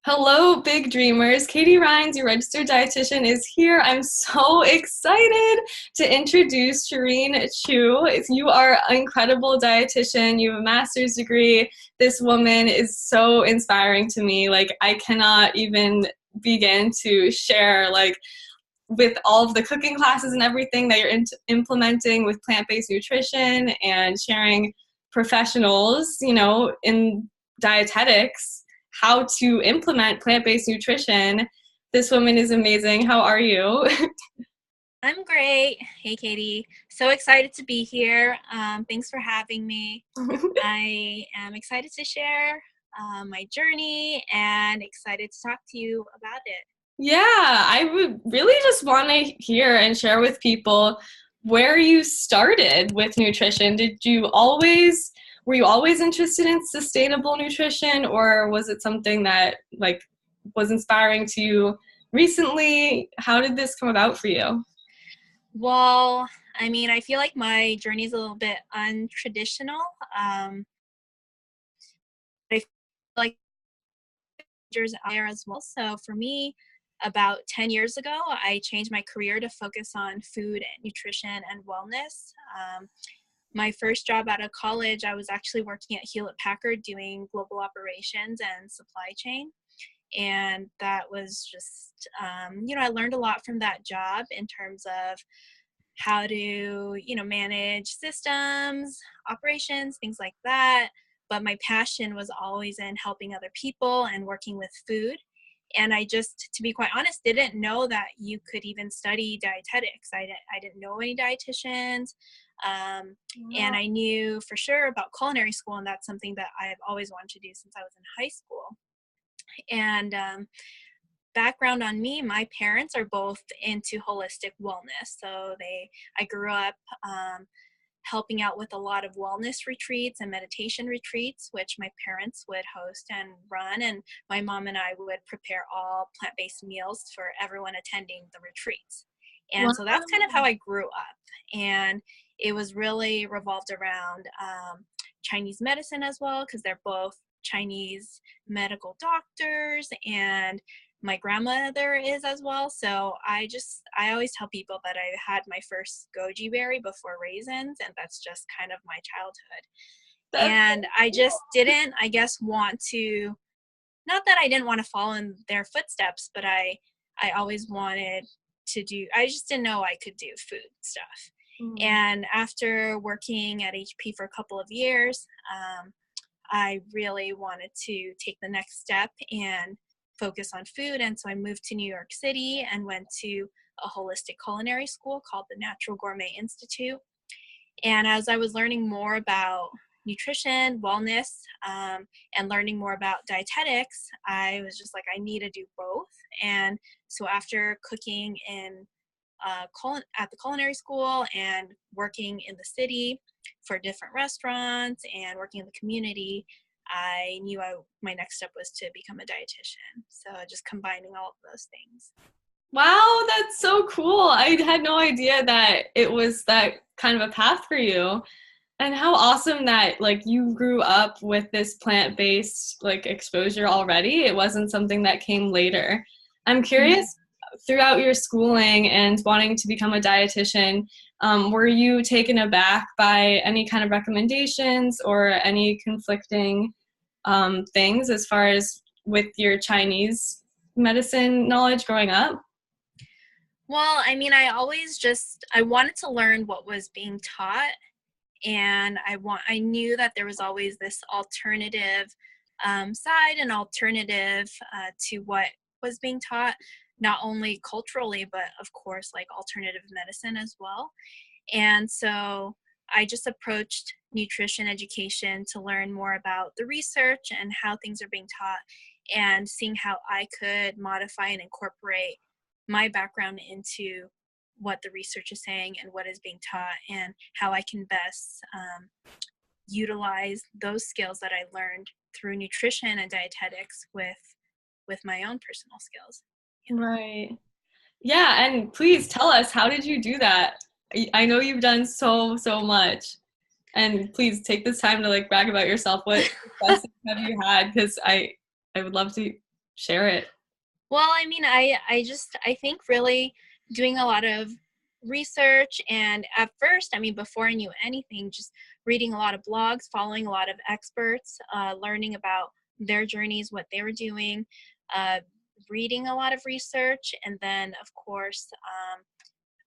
Hello, big dreamers. Katie Rhines, your registered dietitian, is here. I'm so excited to introduce Sherene Chou. You are an incredible dietitian. You have a master's degree. This woman is so inspiring to me. Like, I cannot even begin to share, like, with all of the cooking classes and everything that you're implementing with plant-based nutrition and sharing professionals, in dietetics how to implement plant-based nutrition. This woman is amazing. How are you? I'm great. Hey, Katie. So excited to be here. Thanks for having me. I am excited to share my journey and excited to talk to you about it. Yeah, I would really just want to hear and share with people where you started with nutrition. Were you always interested in sustainable nutrition, or was it something that like was inspiring to you recently? How did this come about for you? Well, I feel like my journey is a little bit untraditional. I feel like there's out there as well. So for me, about 10 years ago, I changed my career to focus on food and nutrition and wellness. My first job out of college, I was actually working at Hewlett Packard doing global operations and supply chain. And that was just, I learned a lot from that job in terms of how to, manage systems, operations, things like that. But my passion was always in helping other people and working with food. And I just, to be quite honest, didn't know that you could even study dietetics. I didn't know any dietitians. And I knew for sure about culinary school, and that's something that I've always wanted to do since I was in high school. And background on me, my parents are both into holistic wellness. I grew up helping out with a lot of wellness retreats and meditation retreats, which my parents would host and run. And my mom and I would prepare all plant-based meals for everyone attending the retreats. And so that's kind of how I grew up. And it was really revolved around Chinese medicine as well, because they're both Chinese medical doctors, and my grandmother is as well. So I always tell people that I had my first goji berry before raisins, and that's just kind of my childhood. That's And so I cool. just didn't, I guess, want to, not that I didn't want to follow in their footsteps, but I always wanted to do, I just didn't know I could do food stuff. Mm. And after working at HP for a couple of years, I really wanted to take the next step and focus on food. And so I moved to New York City and went to a holistic culinary school called the Natural Gourmet Institute. And as I was learning more about nutrition, wellness, and learning more about dietetics, I was just like, I need to do both. And so after cooking in at the culinary school and working in the city for different restaurants and working in the community, I knew my next step was to become a dietitian. So just combining all of those things. Wow, that's so cool. I had no idea that it was that kind of a path for you. And how awesome that like you grew up with this plant-based like exposure already. It wasn't something that came later. I'm curious, Mhm. throughout your schooling and wanting to become a dietitian, were you taken aback by any kind of recommendations or any conflicting things as far as with your Chinese medicine knowledge growing up? Well, I wanted to learn what was being taught, and I knew that there was always this alternative side and alternative to what was being taught, not only culturally but of course like alternative medicine as well. And so I just approached nutrition education to learn more about the research and how things are being taught, and seeing how I could modify and incorporate my background into what the research is saying and what is being taught, and how I can best utilize those skills that I learned through nutrition and dietetics with my own personal skills. Right. Yeah, and please tell us, how did you do that? I know you've done so much. And please take this time to like brag about yourself. What Yeah. successes have you had? Because I would love to share it. Well, I mean, I think really doing a lot of research, and at first, I mean, before I knew anything, just reading a lot of blogs, following a lot of experts, learning about their journeys, what they were doing, uh, reading a lot of research, and then, of course,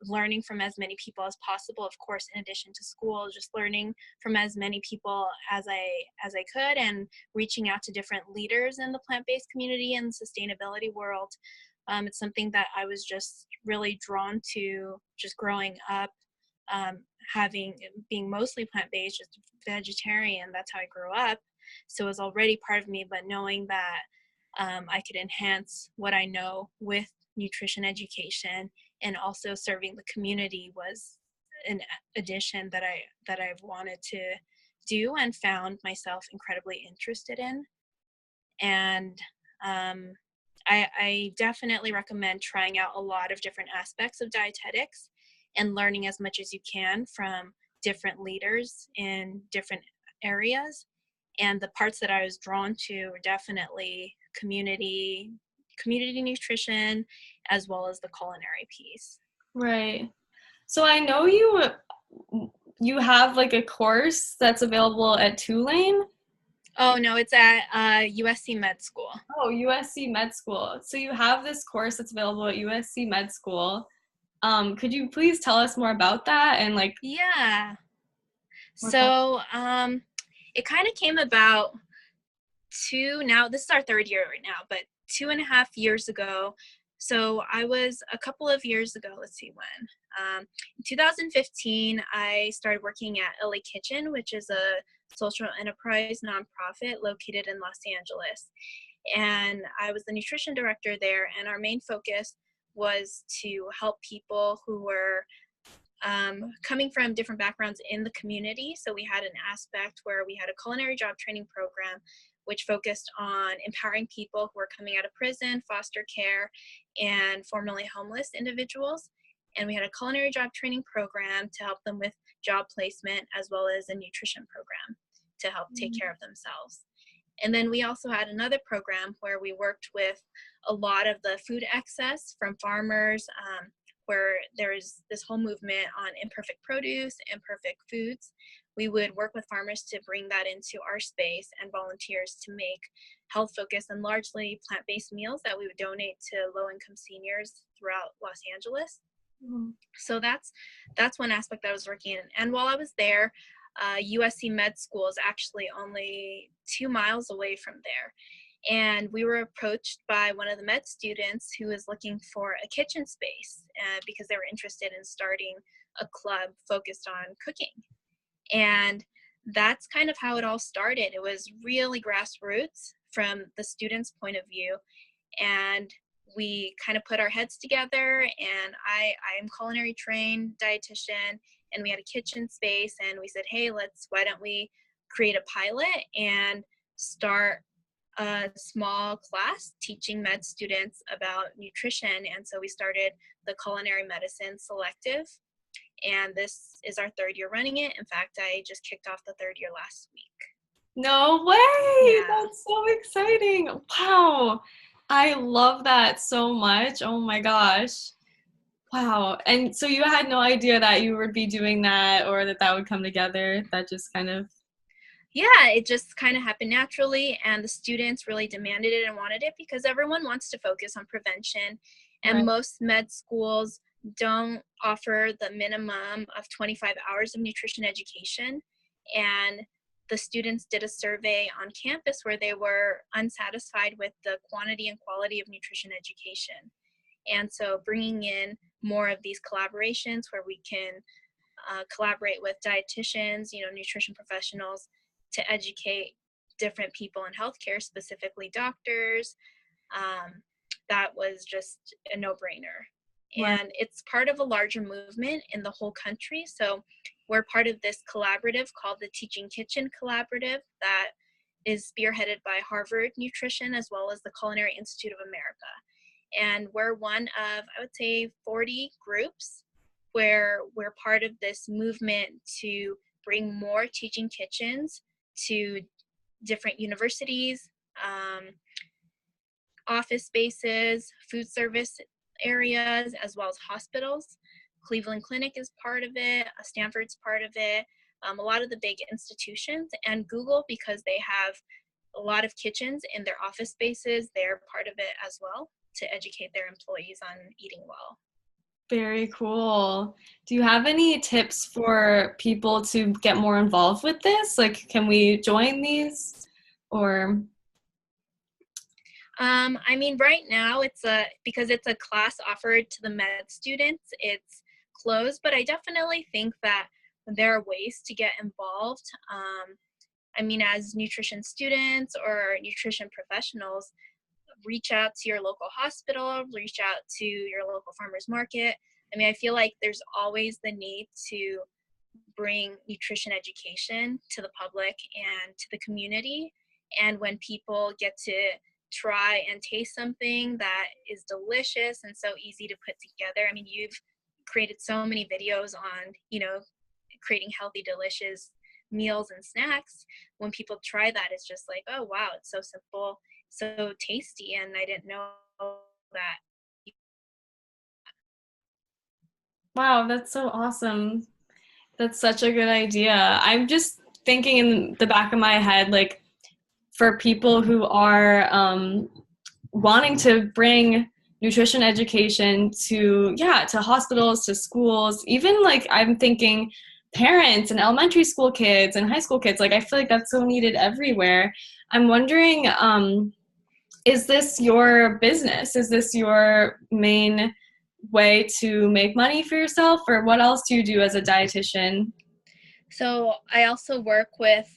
learning from as many people as possible, of course, in addition to school, just learning from as many people as I could, and reaching out to different leaders in the plant-based community and sustainability world. It's something that I was just really drawn to just growing up, um, having being mostly plant-based, just vegetarian. That's how I grew up. So it was already part of me, but knowing that I could enhance what I know with nutrition education and also serving the community was an addition that I've wanted to do and found myself incredibly interested in. And um, I definitely recommend trying out a lot of different aspects of dietetics and learning as much as you can from different leaders in different areas. And the parts that I was drawn to were definitely community nutrition, as well as the culinary piece. Right. So I know you have like a course that's available at Tulane. Oh no, it's at USC Med School. Oh, USC Med School. So you have this course that's available at USC Med School. Could you please tell us more about that and like Yeah. what that? So it kind of came about now this is our third year right now, but 2.5 years ago. So I was a couple of years ago, let's see when. In 2015, I started working at LA Kitchen, which is a social enterprise nonprofit located in Los Angeles. And I was the nutrition director there, and our main focus was to help people who were coming from different backgrounds in the community. So we had an aspect where we had a culinary job training program, which focused on empowering people who are coming out of prison, foster care, and formerly homeless individuals. And we had a culinary job training program to help them with job placement, as well as a nutrition program to help take care of themselves. And then we also had another program where we worked with a lot of the food excess from farmers, where there's this whole movement on imperfect produce, imperfect foods. We would work with farmers to bring that into our space, and volunteers to make health focused and largely plant-based meals that we would donate to low-income seniors throughout Los Angeles. Mhm. So that's one aspect that I was working in. And while I was there, USC Med School is actually only 2 miles away from there. And we were approached by one of the med students who was looking for a kitchen space because they were interested in starting a club focused on cooking. And that's kind of how it all started. It was really grassroots from the student's point of view. And we kind of put our heads together, and I am culinary trained dietitian, and we had a kitchen space, and we said, hey, why don't we create a pilot and start a small class teaching med students about nutrition. And so we started the culinary medicine selective, and this is our third year running it. In fact, I just kicked off the third year last week. No way! Yeah. That's so exciting. Wow. I love that so much. Oh my gosh. Wow. And so you had no idea that you would be doing that or that that would come together. That just kind of Yeah, it just kind of happened naturally, and the students really demanded it and wanted it because everyone wants to focus on prevention, right. and most med schools don't offer the minimum of 25 hours of nutrition education. And the students did a survey on campus where they were unsatisfied with the quantity and quality of nutrition education. And so bringing in more of these collaborations where we can collaborate with dietitians, nutrition professionals, to educate different people in healthcare, specifically doctors. Um, that was just a no-brainer. Right. And it's part of a larger movement in the whole country. So we're part of this collaborative called the Teaching Kitchen Collaborative that is spearheaded by Harvard Nutrition as well as the Culinary Institute of America. And we're one of, I would say, 40 groups where we're part of this movement to bring more teaching kitchens to different universities, office spaces, food service areas, as well as hospitals. Cleveland Clinic is part of it, Stanford's part of it, a lot of the big institutions, and Google, because they have a lot of kitchens in their office spaces, they're part of it as well to educate their employees on eating well. Very cool. Do you have any tips for people to get more involved with this? Like, can we join these or? I mean, right now because it's a class offered to the med students, it's closed, but I definitely think that there are ways to get involved. I mean, as nutrition students or nutrition professionals, reach out to your local hospital, reach out to your local farmers market. I mean, I feel like there's always the need to bring nutrition education to the public and to the community. And when people get to try and taste something that is delicious and so easy to put together, I mean, you've created so many videos on, creating healthy, delicious meals and snacks. When people try that, it's just like, oh, wow, it's so simple, so tasty, and I didn't know that. Wow, that's so awesome. That's such a good idea. I'm just thinking in the back of my head, like, for people who are wanting to bring nutrition education to hospitals, to schools, even like I'm thinking parents and elementary school kids and high school kids, like I feel like that's so needed everywhere. I'm wondering, is this your business? Is this your main way to make money for yourself, or what else do you do as a dietitian? So I also work with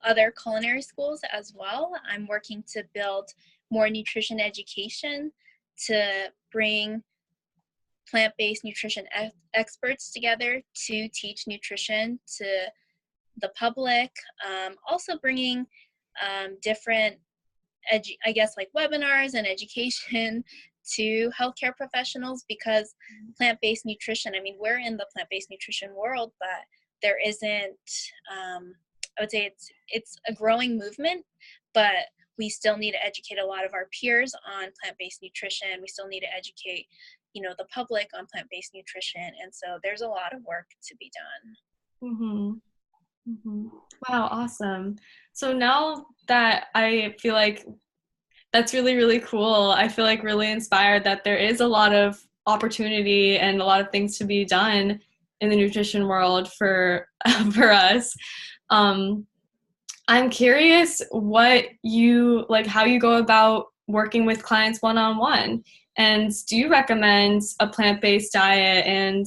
other culinary schools as well. I'm working to build more nutrition education to bring plant-based nutrition experts together to teach nutrition to the public. Also bringing different, I guess, like webinars and education to healthcare professionals, because plant-based nutrition, I mean, we're in the plant-based nutrition world, but there isn't, I would say it's a growing movement, but we still need to educate a lot of our peers on plant-based nutrition. We still need to educate, the public on plant-based nutrition. And so there's a lot of work to be done. Mm-hmm. Mm-hmm. Wow, awesome. So now that I feel like that's really, really cool, I feel like really inspired that there is a lot of opportunity and a lot of things to be done in the nutrition world for for us. Um, I'm curious what you like, how you go about working with clients one-on-one, and do you recommend a plant-based diet? And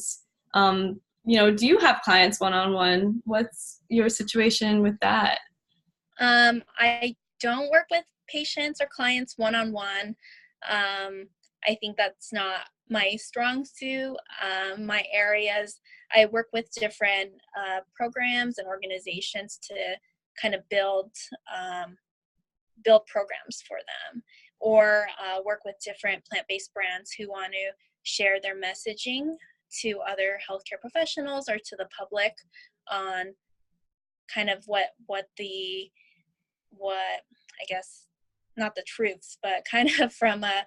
do you have clients one-on-one? What's your situation with that? I don't work with patients or clients one-on-one. I think that's not my strong suit. My areas, I work with different programs and organizations to kind of build programs for them, or work with different plant-based brands who want to share their messaging to other healthcare professionals or to the public on kind of what I guess, not the truths, but kind of from a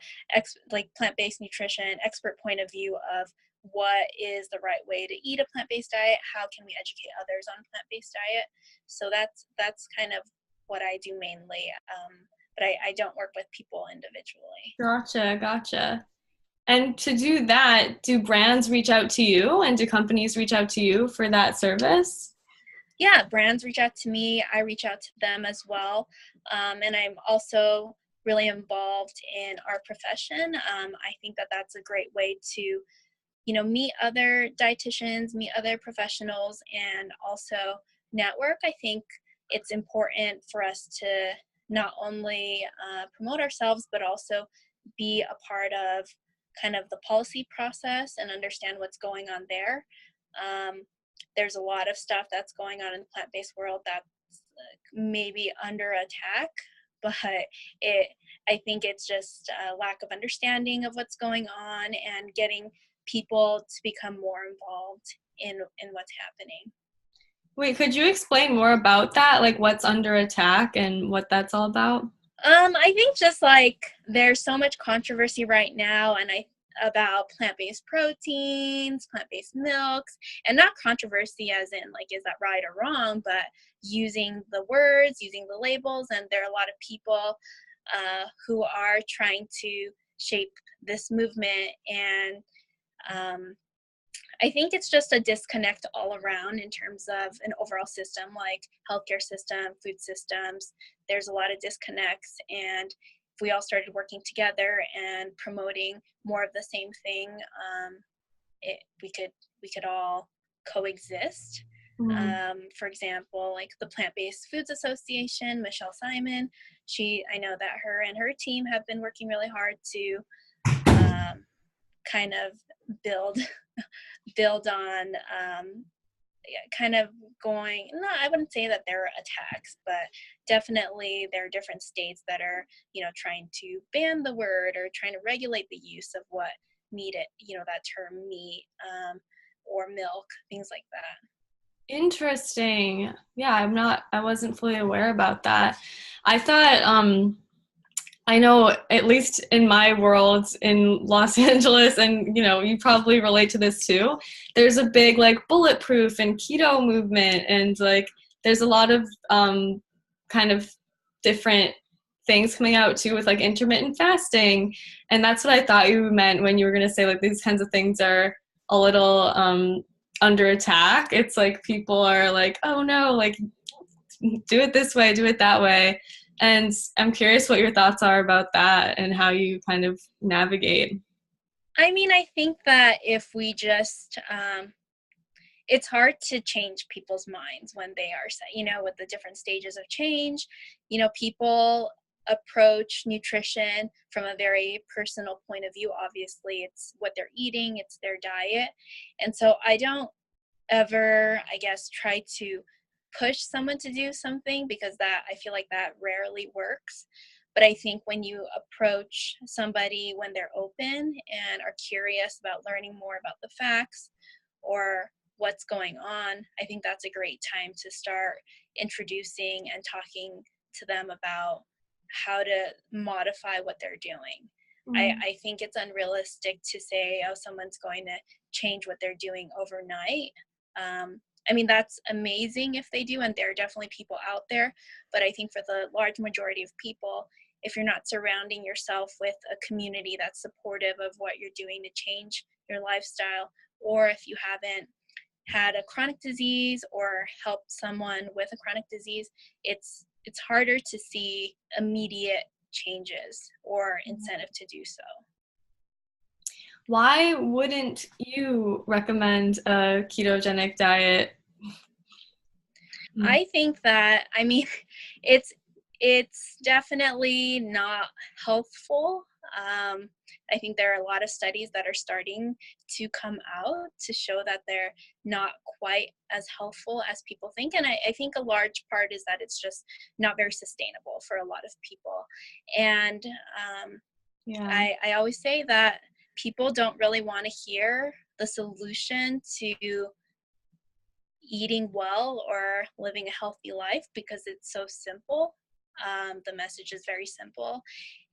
like plant-based nutrition expert point of view of what is the right way to eat a plant-based diet, how can we educate others on plant-based diet. So that's kind of what I do mainly, but I don't work with people individually. Gotcha. And to do that, do brands reach out to you and do companies reach out to you for that service? Yeah, brands reach out to me, I reach out to them as well, and I'm also really involved in our profession. I think that that's a great way to meet other dietitians, meet other professionals, and also network. I think it's important for us to not only promote ourselves, but also be a part of kind of the policy process and understand what's going on there. There's a lot of stuff that's going on in the plant-based world that's maybe under attack, but I think it's just a lack of understanding of what's going on and getting people to become more involved in what's happening. Wait, could you explain more about that? Like what's under attack and what that's all about? I think just like there's so much controversy right now, and about plant-based proteins, plant-based milks, and not controversy as in like is that right or wrong, but using the words, using the labels, and there are a lot of people who are trying to shape this movement, and um, I think it's just a disconnect all around in terms of an overall system, like healthcare system, food systems. There's a lot of disconnects, and if we all started working together and promoting more of the same thing, we could all coexist. Mm. For example, like the Plant-Based Foods Association, Michelle Simon, I know that her and her team have been working really hard to kind of build build on kind of going, no, I wouldn't say that there are attacks, but definitely there are different states that are, trying to ban the word or trying to regulate the use of what meat it, that term meat, or milk, things like that. Interesting. Yeah, I wasn't fully aware about that. I thought, I know at least in my world in Los Angeles, and you probably relate to this too, there's a big like bulletproof and keto movement, and like there's a lot of kind of different things coming out too with like intermittent fasting. And that's what I thought you meant when you were going to say like these kinds of things are a little under attack. It's like people are like, oh no, like do it this way, do it that way. And I'm curious what your thoughts are about that and how you kind of navigate. I mean, I think that if we just it's hard to change people's minds when they are set, with the different stages of change. People approach nutrition from a very personal point of view. Obviously, it's what they're eating, it's their diet. And so I don't ever, I guess, try to push someone to do something, because that, I feel like that rarely works. But I think when you approach somebody when they're open and are curious about learning more about the facts or what's going on, I think that's a great time to start introducing and talking to them about how to modify what they're doing. I think it's unrealistic to say, oh, someone's going to change what they're doing overnight. I mean, that's amazing if they do, and there are definitely people out there, but I think for the large majority of people, if you're not surrounding yourself with a community that's supportive of what you're doing to change your lifestyle, or if you haven't had a chronic disease or helped someone with a chronic disease, it's harder to see immediate changes or incentive to do so. Why wouldn't you recommend a ketogenic diet? I think that, I mean, it's definitely not healthful. I think there are a lot of studies that are starting to come out to show that they're not quite as helpful as people think. And I think a large part is that it's just not very sustainable for a lot of people. And Yeah. I always say that people don't really want to hear the solution to eating well or living a healthy life because it's so simple. The message is very simple,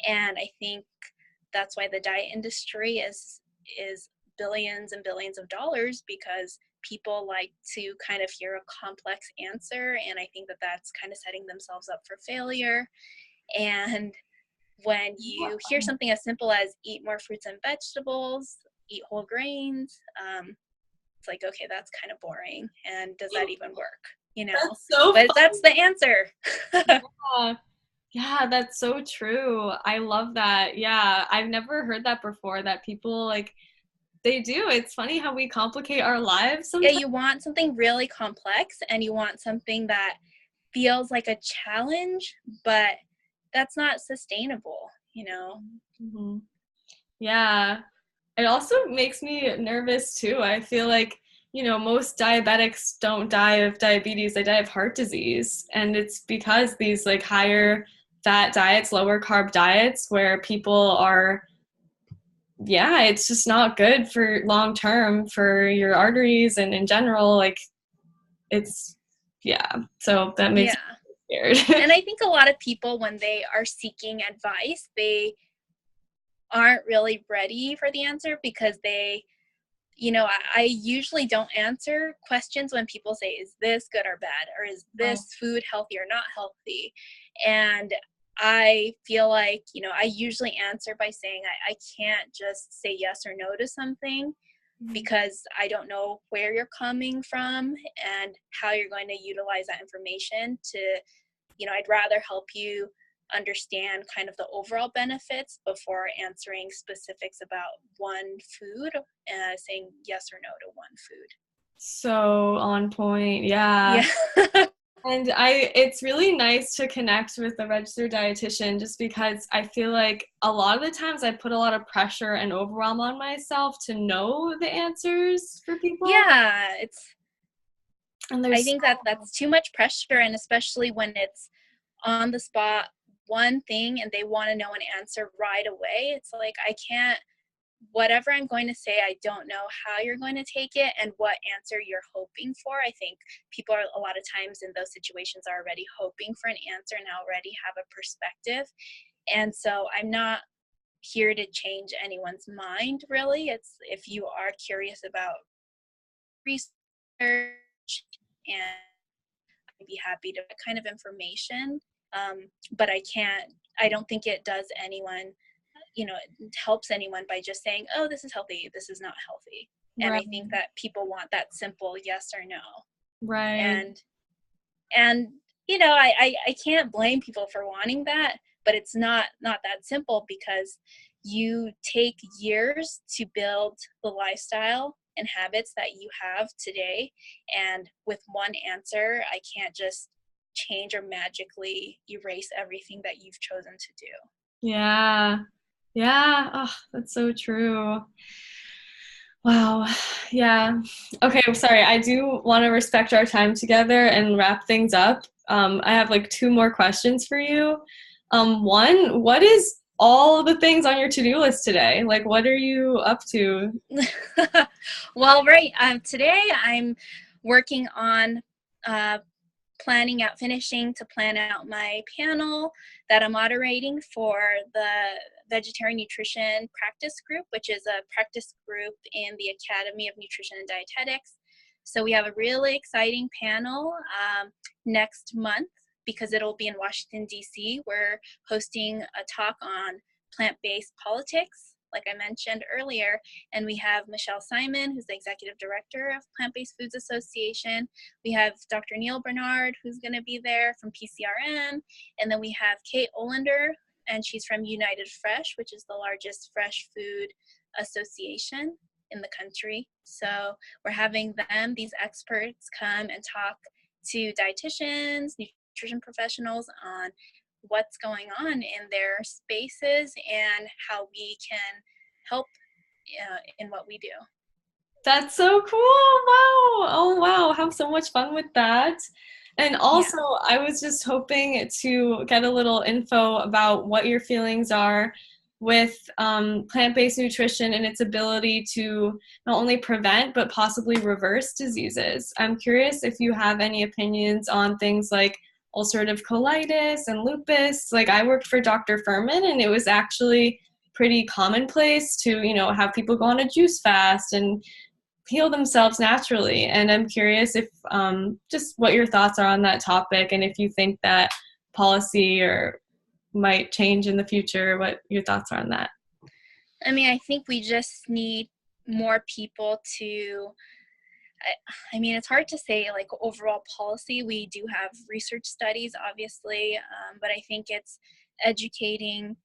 and I think that's why the diet industry is billions and billions of dollars, because people like to kind of hear a complex answer, and I think that that's kind of setting themselves up for failure. And when you hear something as simple as eat more fruits and vegetables, eat whole grains, it's like, okay, that's kind of boring, and does that even work, That's so but fun. that's the answer. Yeah. Yeah, that's so true. I love that. Yeah, I've never heard that before, that people like they do. It's funny how we complicate our lives Yeah, sometimes. you want something really complex and you want something that feels like a challenge, but that's not sustainable. Mhm. Yeah. It also makes me nervous too. I feel like, most diabetics don't die of diabetes, they die of heart disease. And it's because these like higher fat diets, lower carb diets, where people are, yeah, it's just not good for long term for your arteries and in general. Like it's, yeah. So that makes Yeah. scared. And I think a lot of people, when they are seeking advice, they aren't really ready for the answer because they, I usually don't answer questions when people say, is this good or bad? Or is Right. this food healthy or not healthy? And I feel like, I usually answer by saying I can't just say yes or no to something because I don't know where you're coming from and how you're going to utilize that information to, I'd rather help you understand kind of the overall benefits before answering specifics about one food, saying yes or no to one food. So on point. Yeah. Yeah. And it's really nice to connect with a registered dietitian just because I feel like a lot of the times I put a lot of pressure and overwhelm on myself to know the answers for people. Yeah, And I there's think that that's too much pressure, and especially when it's on the spot one thing and they want to know an answer right away. It's like, I can't, whatever I'm going to say, I don't know how you're going to take it and what answer you're hoping for. I think people are a lot of times in those situations are already hoping for an answer and already have a perspective. And so I'm not here to change anyone's mind, really. It's if you are curious about research, and I'd be happy to kind of information. But I don't think it does anyone, it helps anyone by just saying, oh, this is healthy, this is not healthy. And right, I think that people want that simple yes or no. right. And I can't blame people for wanting that, but it's not that simple because you take years to build the lifestyle and habits that you have today, and with one answer I can't just change or magically erase everything that you've chosen to do. Yeah. Yeah. Oh, that's so true. Wow. Yeah. Okay, sorry. I do want to respect our time together and wrap things up. I have like two more questions for you. One, what is all the things on your to-do list today? Like, what are you up to? Well, right, today I'm working on uh, finishing to plan out my panel that I'm moderating for the Vegetarian Nutrition Practice Group, which is a practice group in the Academy of Nutrition and Dietetics. So we have a really exciting panel next month because it'll be in Washington, D.C. We're hosting a talk on plant-based politics, like I mentioned earlier, and we have Michelle Simon, who's the executive director of Plant-Based Foods Association. We have Dr. Neil Bernard, who's going to be there from PCRM, and then we have Kate Olander, and she's from United Fresh, which is the largest fresh food association in the country. So we're having these experts, come and talk to dietitians, nutrition professionals on what's going on in their spaces and how we can help in what we do. That's so cool. Wow. Oh, wow. Have so much fun with that. And Yeah. also, I was just hoping to get a little info about what your feelings are with plant-based nutrition and its ability to not only prevent but possibly reverse diseases. I'm curious if you have any opinions on things like ulcerative colitis and lupus. Like I worked for Dr. Furman, and it was actually pretty commonplace to, have people go on a juice fast and heal themselves naturally. And I'm curious if just what your thoughts are on that topic, and if you think that policy or might change in the future, what your thoughts are on that. I mean, I think we just need more people to, it's hard to say like overall policy. We do have research studies, obviously, but I think it's educating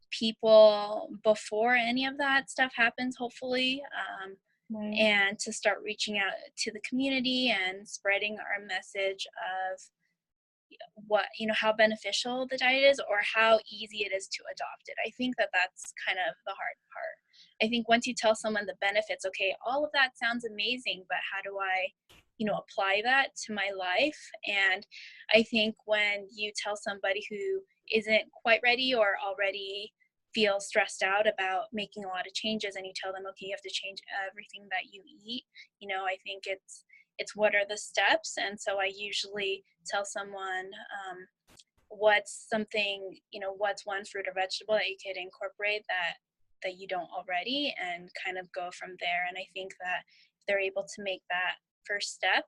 people before any of that stuff happens, hopefully, Right. and to start reaching out to the community and spreading our message of what, how beneficial the diet is or how easy it is to adopt it. I think that that's kind of the hard part. I think once you tell someone the benefits, okay, all of that sounds amazing, but how do I apply that to my life? And I think when you tell somebody who isn't quite ready or already feels stressed out about making a lot of changes, and you tell them, okay, you have to change everything that you eat, I think it's what are the steps. And so I usually tell someone, what's something, what's one fruit or vegetable that you could incorporate that you don't already, and kind of go from there. And I think that if they're able to make that first step,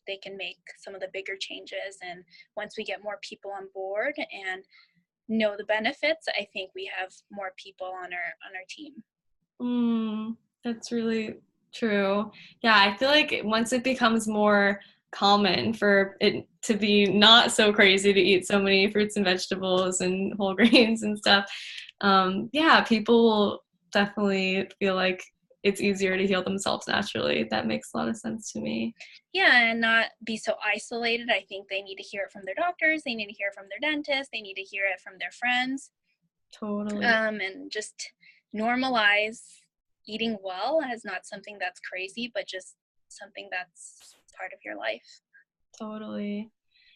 they can make some of the bigger changes. And once we get more people on board and know the benefits, I think we have more people on our team. That's really true. Yeah, I feel like once it becomes more common for it to be not so crazy to eat so many fruits and vegetables and whole grains and stuff, yeah, people will definitely feel like it's easier to heal themselves naturally. That makes a lot of sense to me. Yeah, and not be so isolated. I think they need to hear it from their doctors, they need to hear it from their dentist, they need to hear it from their friends. Totally. And just normalize eating well as not something that's crazy, but just something that's part of your life. Totally.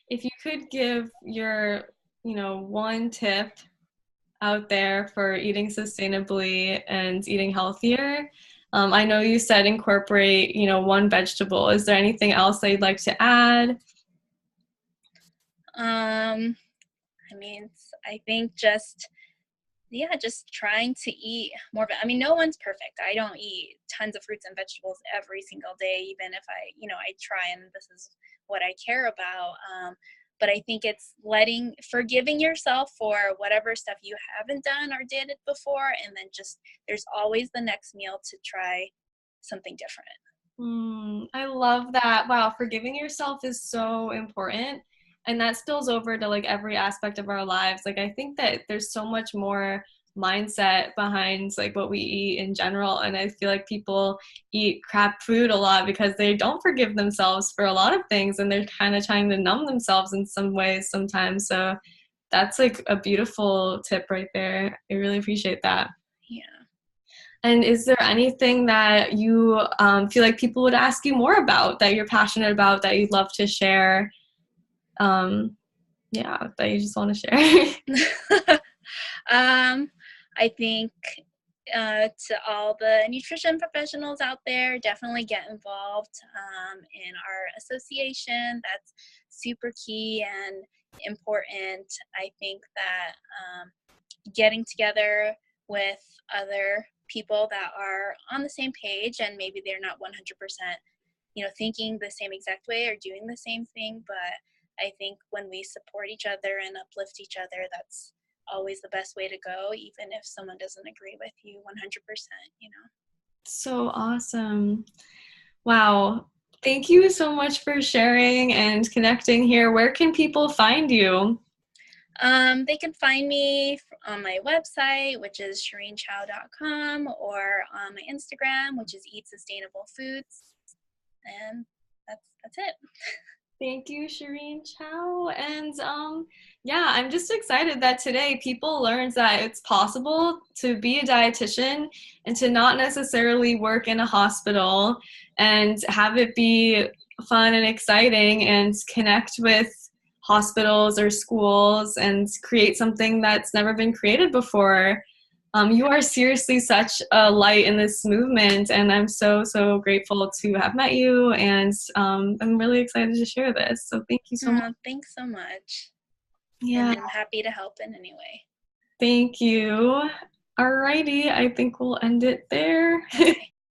If you could give your, one tip out there for eating sustainably and eating healthier, I know you said incorporate, one vegetable. Is there anything else that you'd like to add? I think just trying to eat more. I mean, no one's perfect. I don't eat tons of fruits and vegetables every single day, even if I try, and this is what I care about. But I think it's forgiving yourself for whatever stuff you haven't done or did it before, and then just there's always the next meal to try something different. I love that. Wow, forgiving yourself is so important. And that spills over to like every aspect of our lives. Like I think that there's so much more mindset behind like what we eat in general. And I feel like people eat crap food a lot because they don't forgive themselves for a lot of things, and they're kind of trying to numb themselves in some ways sometimes. So that's like a beautiful tip right there. I really appreciate that. Yeah. And is there anything that you feel like people would ask you more about, that you're passionate about, that you'd love to share? Yeah, that you just want to share? I think to all the nutrition professionals out there, definitely get involved in our association. That's super key and important. I think that getting together with other people that are on the same page, and maybe they're not 100% thinking the same exact way or doing the same thing, but I think when we support each other and uplift each other, that's always the best way to go, even if someone doesn't agree with you 100%. So awesome. Wow. Thank you so much for sharing and connecting here. Where can people find you? They can find me on my website, which is sherenechou.com, or on my Instagram, which is Eat Sustainable Foods. And that's it. Thank you, Sherene Chou. And yeah, I'm just excited that today people learned that it's possible to be a dietitian and to not necessarily work in a hospital, and have it be fun and exciting and connect with hospitals or schools and create something that's never been created before. You are seriously such a light in this movement, and I'm so, so grateful to have met you, and I'm really excited to share this. So thank you so much. Thanks so much. Yeah, And I'm happy to help in any way. thank you. Alrighty, I think we'll end it there. Okay.